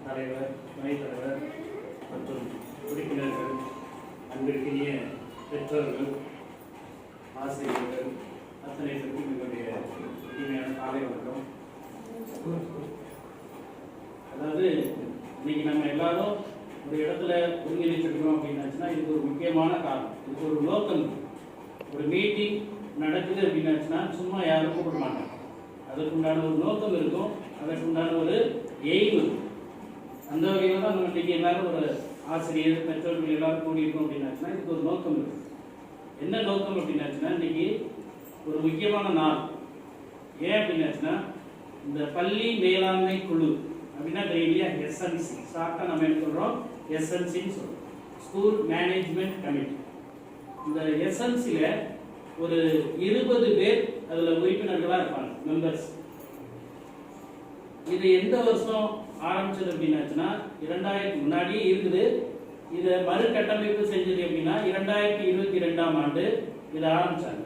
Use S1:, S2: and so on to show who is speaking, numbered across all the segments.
S1: தலைவர், துணைத் தலைவர் மற்றும் உறுப்பினர்கள், அன்பிற்கினிய பெற்றோர்கள், ஆசிரியர்கள், அத்தனை பேருக்கும் எங்களுடைய இனிமையான காலை வணக்கம். அதாவது இன்னைக்கு நம்ம எல்லாரும் ஒரு இடத்துல ஒருங்கிணைச்சிருக்கிறோம் அப்படின்னாச்சுன்னா இதுக்கு ஒரு முக்கியமான காரணம், இதுக்கு ஒரு நோக்கம். ஒரு மீட்டிங் நடக்குது அப்படின்னாச்சுன்னா சும்மா யாரும் கூப்பிட மாட்டாங்க. அதற்குண்டான ஒரு நோக்கம் இருக்கும், அதற்குண்டான ஒரு எய்ம் இருக்கும். அந்த வகையில் தான் நம்ம இன்றைக்கி எல்லாரும் ஒரு ஆசிரியர், பெற்றோர்கள் எல்லாரும் கூடியிருக்கோம் அப்படின்னாச்சுன்னா இதுக்கு ஒரு நோக்கம் இருக்கு. என்ன நோக்கம் அப்படின்னாச்சுன்னா இன்னைக்கு ஒரு முக்கியமான நாள். ஏன் அப்படின்னாச்சுன்னா இந்த பள்ளி மேலாண்மை குழு அப்படின்னா தெரியலையா, எஸ்என்சி ஷார்ட்டாக நம்ம என்ன சொல்கிறோம், எஸ்என்சின்னு சொல்கிறோம், ஸ்கூல் மேனேஜ்மெண்ட் கமிட்டி. இந்த எஸ்என்சியில் ஒரு 20 பேர் அதில் உறுப்பினர்களாக இருப்பாங்க, மெம்பர்ஸ். இது எந்த வருஷம் ஆரம்பிச்சது அப்படின்னாச்சுன்னா 2000 முன்னாடியே இருக்குது. இதை மறுகட்டமைப்பு செஞ்சது அப்படின்னா 2022ஆம் ஆண்டு இதை ஆரம்பிச்சாங்க.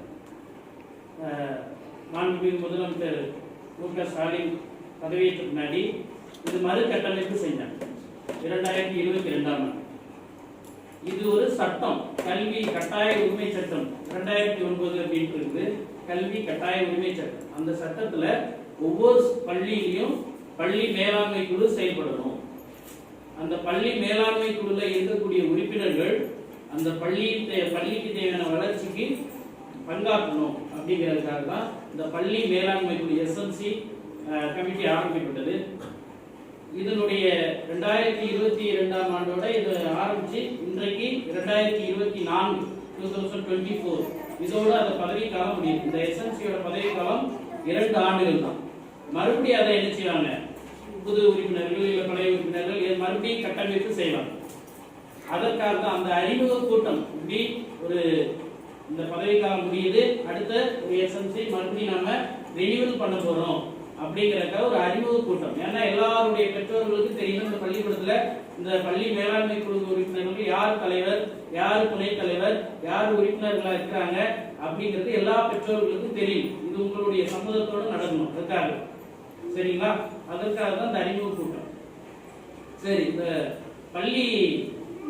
S1: மாண்புமிகு முதலமைச்சர் மு.க. ஸ்டாலின் பதவியேற்ற முன்னாடி இது மறுகட்டமைப்பு செஞ்சாங்க 2022ஆம் ஆண்டு. இது ஒரு சட்டம், கல்வி கட்டாய உரிமை சட்டம் 2009 அப்படின்னு இருக்குது, கல்வி கட்டாய உரிமை சட்டம். அந்த சட்டத்துல ஒவ்வொரு பள்ளியிலையும் பள்ளி மேலாண்மை குழு செயல்படணும். அந்த பள்ளி மேலாண்மை குழுல இருக்கக்கூடிய உறுப்பினர்கள் அந்த பள்ளிக்கு தேவையான வளர்ச்சிக்கு பங்காற்றணும் அப்படிங்கிறதுக்காக தான் இந்த பள்ளி மேலாண்மை குழு எஸ்என்சி கமிட்டி ஆரம்பிக்கப்பட்டது. இதனுடைய 2022ஆம் ஆண்டோட இது ஆரம்பிச்சு இன்றைக்கு 2024 இதோட அந்த பதவி காலம் முடியும். இந்த எஸ்என்சியோட பதவி காலம் 2 ஆண்டுகள் தான். மறுபடியும் அதை என்ன செய்வாங்க, புது உறுப்பினர்கள் இல்லை பழைய உறுப்பினர்கள் மறுபடியும் கட்டமைப்பு செய்வாங்க. அதற்காக தான் அந்த அறிமுக கூட்டம். இப்படி ஒரு இந்த பதவி காலம் முடியுது, அடுத்த ஒரு எஸ்என்சி மறுபடியும் நாம ரெனியூவல் பண்ண போறோம் அப்படிங்கிறதுக்காக ஒரு அறிமுக கூட்டம். ஏன்னா எல்லாருடைய பெற்றோர்களுக்கு தெரியும் இந்த பள்ளிக்கூடத்துல இந்த பள்ளி மேலாண்மை குழு உறுப்பினர்களுக்கு யார் தலைவர், யார் துணைத் தலைவர், யார் உறுப்பினர்களா இருக்கிறாங்க அப்படிங்கிறது எல்லா பெற்றோர்களுக்கும் தெரியும். இது உங்களுடைய சம்மதத்தோடு நடக்கணும். அதுக்காக சரிங்களா, அதற்காக தான் இந்த அறிமுக கூட்டம். சரி, இந்த பள்ளி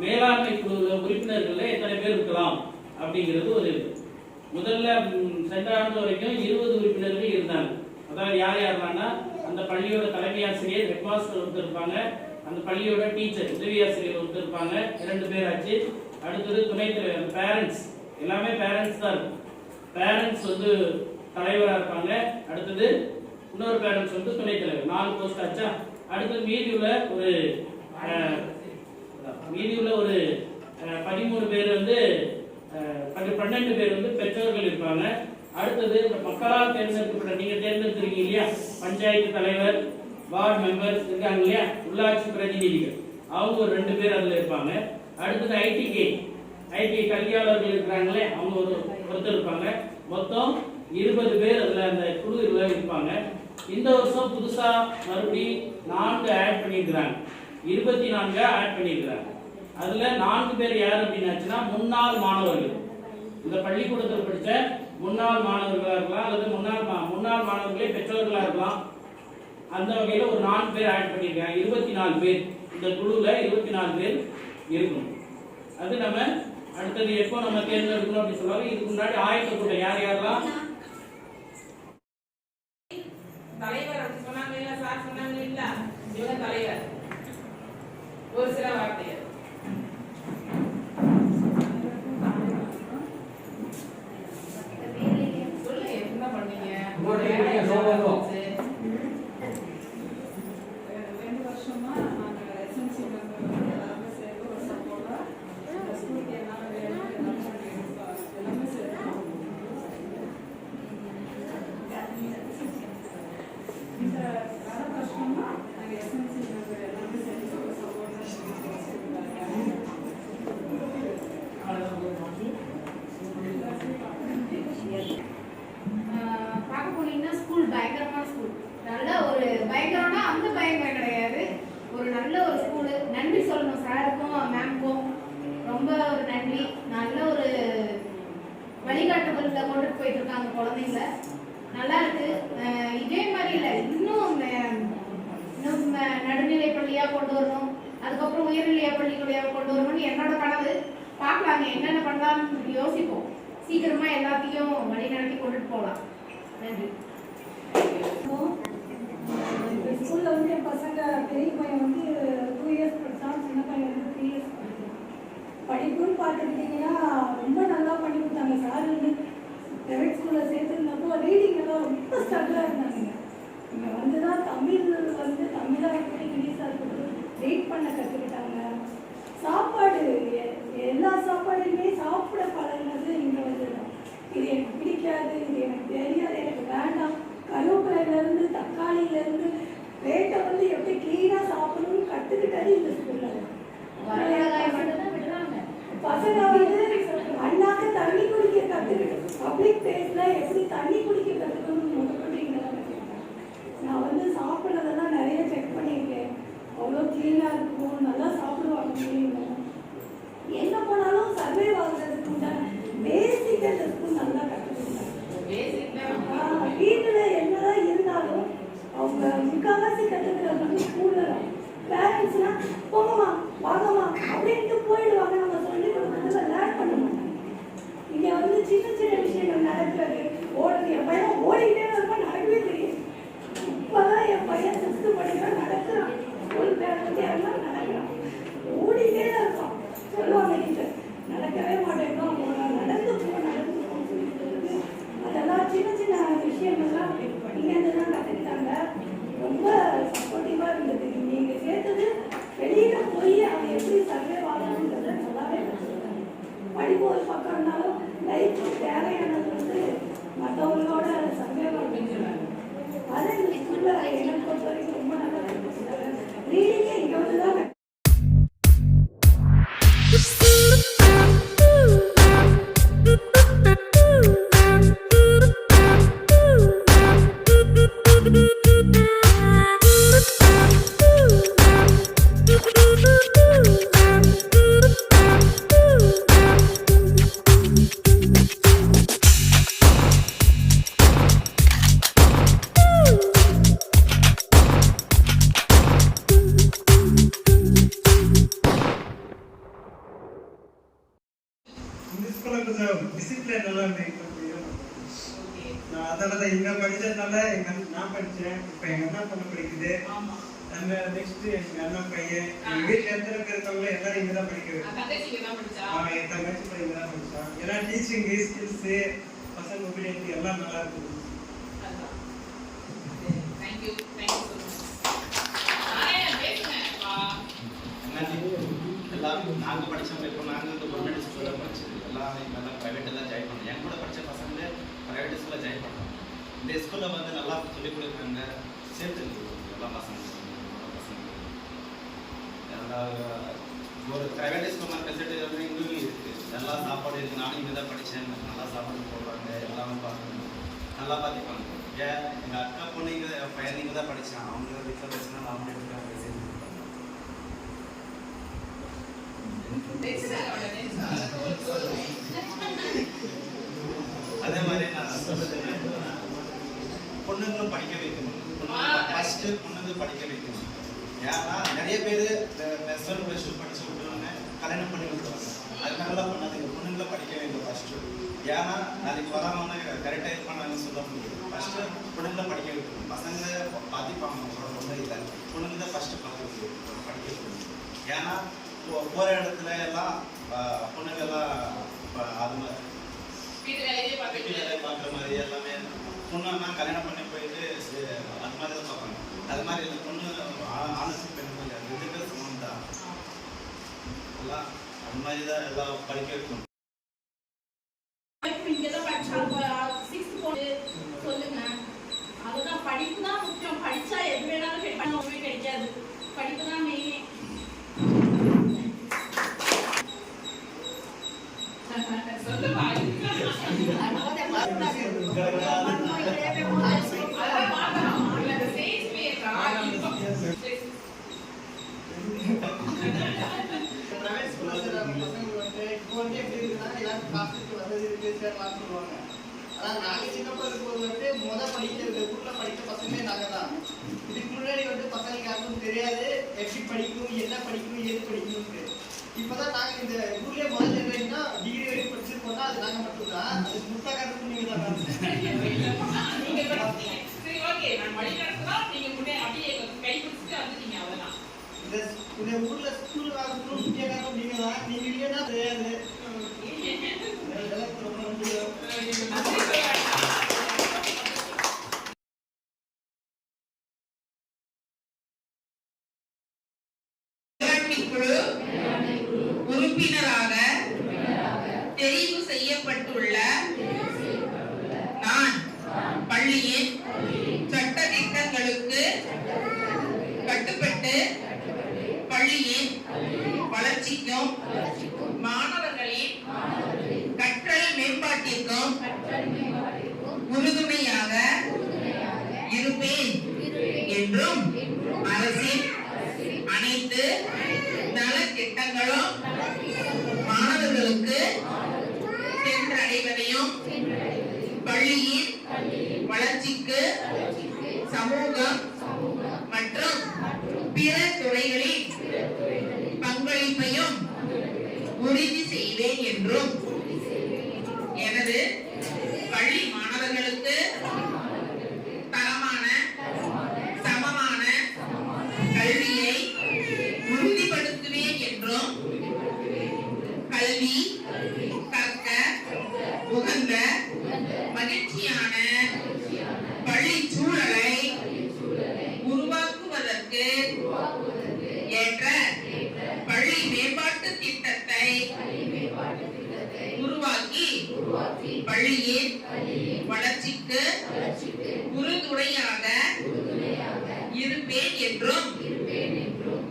S1: மேலாண்மை குழு உறுப்பினர்கள் எத்தனை பேர் இருக்கலாம் அப்படிங்கிறது ஒரு முதல்ல சென்ற ஆண்டு வரைக்கும் 20 உறுப்பினர்கள் இருந்தாங்க. அதாவது யார் யாருன்னா அந்த பள்ளியோட தலைமை ஆசிரியர், ஹெட் மாஸ்டர் ஒருத்தர் இருப்பாங்க, அந்த பள்ளியோட டீச்சர் உதவி ஆசிரியர் ஒருத்தர் இருப்பாங்க, 2 பேர் ஆச்சு. அடுத்தது துணைத் தலைவர், பேரண்ட்ஸ், எல்லாமே பேரண்ட்ஸ் தான் இருக்கும். பேரண்ட்ஸ் வந்து தலைவராக இருப்பாங்க. அடுத்தது இன்னொரு பேரண்ட்ஸ் வந்து துணைத் தலைவர். 4 போஸ்ட் ஆச்சா. அடுத்தது மீதியுள்ள ஒரு 13 பேர் வந்து 12 பேர் வந்து பெற்றோர்கள் இருப்பாங்க. அடுத்தது மக்களால் தேர்ந்தெடுக்கப்பட்ட, நீங்க தேர்ந்தெடுத்திருக்கீங்க இல்லையா, பஞ்சாயத்து தலைவர், வார்டு மெம்பர்ஸ் இருக்காங்க இல்லையா, உள்ளாட்சி பிரதிநிதிகள், அவங்க ஒரு 2 பேர் அதுல இருப்பாங்க. அடுத்தது ஐடி கல்வியாளர்கள் இருக்கிறாங்களே, அவங்க ஒருத்தர் இருப்பாங்க. மொத்தம் 20 பேர் அதுல அந்த குழுவில் இருப்பாங்க. இந்த வருஷம் புதுசா மறுபடியும் 4 ஆட் பண்ணியிருக்கிறாங்க, 24 ஆட் பண்ணியிருக்கிறாங்க. அதுல 4 பேர் யார் அப்படின்னாச்சுன்னா முன்னாள் மாணவர்கள், இந்த பள்ளிக்கூடத்தில் படித்த முன்னாள் மாணவர்களாக இருக்கலாம், அல்லது முன்னாள் மாணவர்களே பெற்றோர்களா இருக்கலாம். அந்த வகையில ஒரு 4 பேர் ஆட் பண்ணிருக்காங்க. 24 பேர் இந்த குழுல 24 பேர் இருக்கணும். அது நம்ம அடுத்தது எப்போ நம்ம தேர்ந்தெடுக்கணும் அப்படின்னு சொல்லுவாங்க. இதுக்கு முன்னாடி ஆயத்த கூட்டம் யார் யாரெல்லாம்
S2: தலைவர் அப்படி சொன்னாங்க இல்ல சார் சொன்னாங்க இல்ல இவங்க தலைவர் ஒரு சில வார்த்தைகள் சொல்லுங்க என்ன பண்ணீங்க
S3: 2 வருஷமா நாங்க எஸ்என்சி எல்லாமே சேர்ந்து ஒரு சப்போர்ட்டா ஸ்கூலுக்கு என்ன வேணும் எல்லாமே சேர்த்தோம். இந்த வர வருஷமா நாங்கள் எஸ்என்சி எல்லாமே சேர்ந்து ஒரு சப்போர்ட்டா
S4: பார்க்க போனீங்கன்னா ஸ்கூல் பயங்கரமான ஸ்கூல். நல்ல ஒரு பயங்கரம்னா அந்த பயங்கரம் கிடையாது, ஒரு நல்ல ஒரு ஸ்கூலு. நன்றி சொல்லணும் சாருக்கும் மேம்க்கும், ரொம்ப ஒரு நன்றி. நல்ல ஒரு வழிகாட்டுதலில் கொண்டுட்டு போயிட்டு இருக்காங்க குழந்தைங்கள. நல்லா இருக்கு. இதே மாதிரி இல்லை, இன்னும் நடுநிலை பள்ளியாக கொண்டு வரணும், அதுக்கப்புறம் உயர்நிலை பள்ளிக்கூடையாக கொண்டு வரணும்னு என்னோட கனவு. பார்க்கலாங்க என்னென்ன பண்ணலாம்னு யோசிப்போம். சீக்கிரமா எல்லாத்தையும் வழி நடத்தி கொண்டுட்டு போகலாம். நன்றி.
S3: ஸ்கூல்ல வந்து என் பசங்க பெரிய பையன் வந்து 2 இயர்ஸ் படித்தான், சின்ன பையன் வந்து 3 இயர்ஸ் படித்தான். படிப்புன்னு பார்த்துக்கிட்டிங்கன்னா ரொம்ப நல்லா பண்ணி கொடுத்தாங்க. சார் வந்து ப்ரைவேட் ஸ்கூலில் சேர்த்துருந்தப்போ ரீடிங் எல்லாம் ரொம்ப ஸ்ட்ரகிளாக இருந்தாங்க. இங்கே வந்து தான் தமிழ் வந்து தமிழாக இருக்கட்டும் இங்கிலீஷாக இருக்கட்டும் ரீட் பண்ண கற்றுக்கிட்டாங்க. சாப்பாடு எல்லா சாப்பாடுமே சாப்பிட பழகினது இங்கே வந்து தான். இது எனக்கு பிடிக்காது, இது எனக்கு தெரியாது, எனக்கு வேண்டாம், கருவேப்பிலையிலேருந்து தக்காளியிலேருந்து ரேட்டை வந்து எப்படி க்ளீனாக சாப்பிடணும்னு கற்றுக்கிட்டது இந்த ஸ்கூலில். பசங்க வந்து அண்ணாக்கு தண்ணி குடிக்க கற்றுக்கிட்டு பப்ளிக் பிளேஸில் எப்படி தண்ணி குடிக்க கற்றுக்கணும்னு முதற்கொண்டு இங்கே தான் கற்றுக்கிட்டேன். நான் வந்து சாப்பிட்றதெல்லாம் நிறைய செக் பண்ணியிருக்கேன். அவ்வளோ க்ளீனாக இருக்கும், நல்லா சாப்பிடுவாங்க பிள்ளைங்க. எங்கே போனாலும் சர்வே வாங்குறதுக்கு உண்டான பேசிக் அந்த ஸ்கூல் நல்லா கற்றுக்கிட்டாங்க. வீட்டில் என்னதான் இருந்தாலும் அவங்க முக்கால்வாசி கற்றுக்கிறது வந்து ஸ்கூலில் தான். பேரண்ட்ஸ்னால் போங்கம்மா வாங்கம்மா அப்படின்ட்டு போயிடுவாங்க. நம்ம சொல்லி கொடுக்குறதுல லேர்ன் பண்ண மாட்டாங்க. இங்கே வந்து சின்ன சின்ன விஷயங்கள் நடக்கிறது, ஓடுறது. என் பையன் ஓடிக்கிட்டே இருப்பா, நடக்கவே தெரியும். இப்போதான் என் பையன் 6th படிக்கிறான், நடக்கிறான். ஸ்கூல் பேர் வந்து எல்லாம் நடக்கிறான், ஓடிக்கிட்டே தான் இருப்பான். சொல்லுவாங்க டீச்சர் நடக்கவே மாட்டேங்கிறோம், நடந்து போகணும்னு சொல்லிட்டு அதெல்லாம் சின்ன சின்ன விஷயங்கள்லாம் இங்கேருந்து தான் கற்றுக்கிட்டாங்க. ரொம்ப சப்போர்ட்டிவாக இருந்தது. நீங்கள் சேர்த்தது வெளியில் போய் அதை எப்படி சர்வே வாங்கணுன்றதை நல்லாவே கற்றுக்கிட்டாங்க. படிப்பு ஒரு பக்கம் இருந்தாலும் லைஃப் தேவையானது வந்து மற்றவங்களோட சர்வே வாங்கிக்கிறாங்க. அதை இந்த ஸ்கூலில் எனக்கு பொறுத்த வரைக்கும் ரொம்ப நல்லா கற்றுக்கிட்டாங்க. ரீடிங்கே இங்கே வந்து தான்
S5: டிசிப்ளின் எல்லாம் மெயின்டைன் முடியும். நான் அதனால தான் இங்கே படித்ததுனால நான் படித்தேன். இப்போ எங்கள் அண்ணா பொண்ணு படிக்குது. அந்த நெக்ஸ்ட் எங்கள் அண்ணா பையன், எங்கள் வீட்டில் எத்தனை பேர் இருக்காங்களோ எல்லாரும் இங்கே தான் படிக்கிறது. என் தங்கச்சி இங்கே தான் படித்தான். ஏன்னா டீச்சிங்கு ஸ்கில்ஸு பசங்க ஒபீடியன்ட் எல்லாம் நல்லா இருக்குது.
S6: எல்லாரும் நாங்கள் படித்தவங்க இப்போ நாங்கள் வந்து கவர்மெண்ட் ஸ்கூலில் படித்தது எல்லாம் எல்லாம் ப்ரைவேட்டில் தான் ஜாயின் பண்ணோம். என் கூட படித்த பசங்களே ப்ரைவேட் ஸ்கூலில் ஜாயின் பண்ணோம். இந்த ஸ்கூலில் வந்து நல்லா சொல்லிக் கொடுக்குறாங்க. சேர்த்து எல்லா பசங்க ஒரு ப்ரைவேட் ஸ்கூல் மாதிரி ஃபெசிலிட்டி வந்து இங்கேயும் இருக்குது. நல்லா சாப்பாடு இருக்குது. நானும் இங்கே தான் படித்தேன். நல்லா சாப்பாடு போடுறாங்க, எல்லாமே பார்க்கணும், நல்லா பார்த்துப்பாங்க. ஏன் எங்கள் அக்கா பொண்ணு இங்கே பையன் இங்கே தான் படித்தான். அவங்க வீட்டில் பிரச்சனை அவங்க எடுத்துக்காங்க. அதே மாதிரி நான் சொல்றது பொண்ணுங்களும் படிக்க வைக்கணும். ஃபர்ஸ்ட் பொண்ணுங்க படிக்க வைக்கணும். ஏன்னா நிறைய பேர் +1 +2 படிச்சு விட்டுருவாங்க, கல்யாணம் பண்ணி விட்டுருவாங்க. அது மாதிரிலாம் பண்ணாதீங்க. பொண்ணுங்களை படிக்க வைக்கணும் ஃபர்ஸ்ட். ஏன்னா நாளைக்கு வராம கரெக்டாக இருப்பாங்கன்னு சொல்ல முடியும். ஃபர்ஸ்ட் பொண்ணுங்களை படிக்க வைக்கணும். பசங்க பாதிப்பாங்க, அவங்களோட பொண்ணு இல்லை. பொண்ணுங்க தான் ஃபர்ஸ்ட் படிக்க வைக்கணும். ஏன்னா போகிற இடத்துல எல்லாம் பொண்ணுங்கெல்லாம் அது மாதிரி வீட்டு வேலையை பார்க்குற மாதிரி எல்லாமே பொண்ணுன்னா கல்யாணம் பண்ணி போயிட்டு அது மாதிரி தான் பார்ப்பாங்க. அது மாதிரி இல்லை, பொண்ணு ஆணுக்கு பெண் இல்லை, ரெண்டு பேரும் சமம் தான். எல்லாம் அது மாதிரி தான் எல்லாம் படிக்க வைக்கணும்.
S7: சொல்லுங்க, அதுதான் படிப்பு தான் முக்கியம். படிச்சா எது வேணாலும் கிடைக்காது. படிப்பு தான் மெயினே.
S8: நாங்க சின்னப்பா இருக்கும்போது முதல் படிக்கிறது ஊர்ல படித்த பசங்களே நாங்க தான். இதுக்கு முன்னாடி பசங்களுக்கு யாருக்கும் தெரியாது எப்படி படிக்கணும், என்ன படிக்கணும், ஏது படிக்கணும்னு. இப்பதான் நாங்க இந்த ஊர்லயே முதல் ஜெனரேஷனா டிகிரி வரைக்கும் படிச்சிருக்கோம்னா அது நாங்க மட்டும்தான். அது முட்டா காரணம் நீங்க தான்.
S2: சரி, ஓகே, நான் வழி நடத்துனா நீங்க முன்னே அப்படியே கை பிடிச்சிட்டு வந்துட்டீங்க. அவ்வளவுதான்.
S8: இந்த ஊர்ல ஸ்கூல் ஆகணும் முக்கிய காரணம் நீங்க தான். நீங்க இல்லைன்னா தெரியாது.
S2: குழு உறுப்பினராக தெரிவு செய்யப்பட்டுள்ள நான் பள்ளியின் சட்ட திட்டங்களுக்கு கட்டுப்பட்டு பள்ளியின் வளர்ச்சிக்கும் மாணவர்களின் கற்றல் மேம்பாட்டிற்கும் உறுதுணையாக இருப்பேன் என்றும் அரசின் அனைத்து நலத்திட்டங்களும் மாணவர்களுக்கு சென்றடைவதையும் பள்ளியின் வளர்ச்சிக்கு சமூகம் மற்றும் பிற துறைகளின் பங்களிப்பையும் உறுதி செய்வேன் என்றும் எனது பள்ளி மாணவர்களுக்கு தரமான சமமான கல்வியை உறுதிப்படுத்துவேன் என்றும் கல்வி கற்க உகந்த மகிழ்ச்சியான பள்ளி சூழலை உருவாக்குவதற்கு ஏற்ற பள்ளி மேம்பாட்டு திட்டத்தை உருவாக்கி பள்ளியின் வளர்ச்சிக்கு உறுதுணையாக இருப்பேன் என்றும்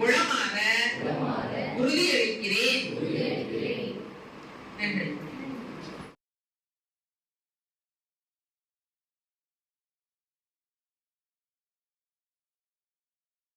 S2: உளமாற உறுதியளிக்கிறேன். நன்றி.